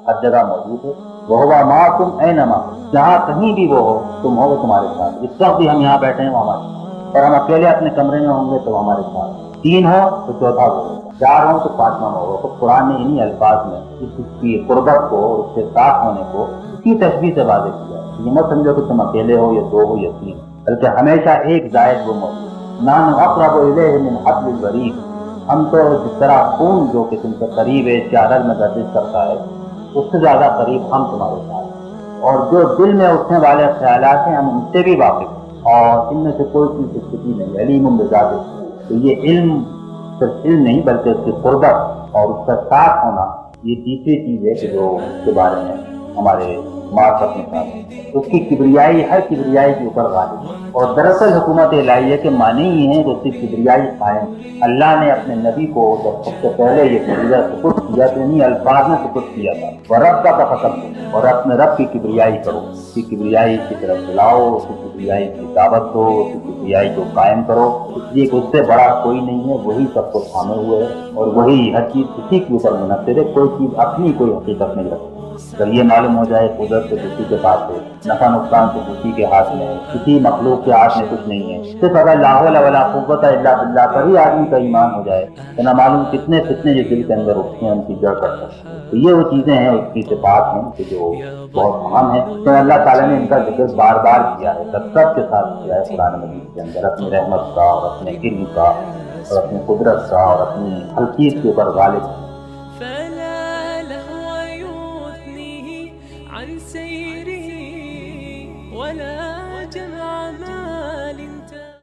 ہر جگہ موجود ہے. وَهُوَ مَعَكُمْ أَيْنَمَا، جہاں کہیں بھی وہ ہو تم ہو، وہ تمہارے ساتھ. اس وقت بھی ہم یہاں بیٹھے ہیں وہ ہمارے ساتھ، اور ہم اکیلے اپنے کمرے میں ہوں گے تو ہمارے ساتھ. 3 ہو تو چوتھا وہ ہوگا، 4 ہو تو 5واں ہوگا. تو قرآن نے انہی الفاظ میں اس کی قربت کو، اس کے ساتھ ہونے کو اسی تشبیہ سے واضح کیا. یہ مت سمجھو کہ تم اکیلے ہو یا 2 ہو یا 3، بلکہ ہمیشہ ایک زائد وہ موجود. نحن اقرب الیہ من حبل الورید، ہم تو جس طرح خون جو کہ تم سے قریب ہے، چادر میں گردش کرتا ہے، اس سے زیادہ قریب ہم تمہارے ساتھ ہیں. اور جو دل میں اٹھنے والے خیالات ہیں ہم ان سے بھی واقف ہیں، اور ان میں سے کوئی چیز چھپی نہیں. علیم بذات الصدور. تو یہ علم صرف علم نہیں بلکہ اس کی قربت اور اس کا ساتھ ہونا، یہ تیسری چیز ہے کہ جو اس کے بارے میں ہمارے معرفت میں کام ہے. اس کی کبریائی ہر کبریائی کے اوپر غالب ہے. اور دراصل حکومت الہیہ کے معنی ہی ہیں کہ اس کی کبریائی قائم. اللہ نے اپنے نبی کو جب سب سے پہلے یہ فریضہ سپرد کیا تو انہی الفاظ میں سپرد کیا تھا، وَرَبَّكَ فَكَبِّرْ، اور اپنے رب کی کبریائی کرو، اس کی کبریائی کی طرف چلاؤ، اس کی کبریائی کی دعوت دو، اس کی کبریائی کو قائم کرو، اس لیے کہ اس سے بڑا کوئی نہیں ہے. وہی سب کو تھامے ہوئے ہے اور وہی ہر چیز اسی کے اوپر منحصر ہے. کوئی چیز اپنی کوئی حقیقت نہیں رکھتی. اگر یہ معلوم ہو جائے قدرت تو کسی کے پاس ہے، نفع نقصان تو کسی کے ہاتھ میں ہے، کسی مخلوق کے ہاتھ میں کچھ نہیں ہے. صرف اگر لا حول ولا قوت الا باللہ پر ہی آدمی کا ایمان ہو جائے تو نہ معلوم کتنے فتنے جو دل کے اندر اٹھتے ہیں ان کی جڑ کر سکتے ہیں. تو یہ وہ چیزیں ہیں، اس کی صفات ہیں کہ جو بہت اہم ہیں. تو اللہ تعالیٰ نے ان کا ذکر بار بار کیا ہے، کثرت کے ساتھ کیا ہے قرآن مجید کے اندر، اپنی رحمت کا اور اپنے علم کا اور اپنی قدرت کا اور اپنی ہر چیز کے اوپر غالب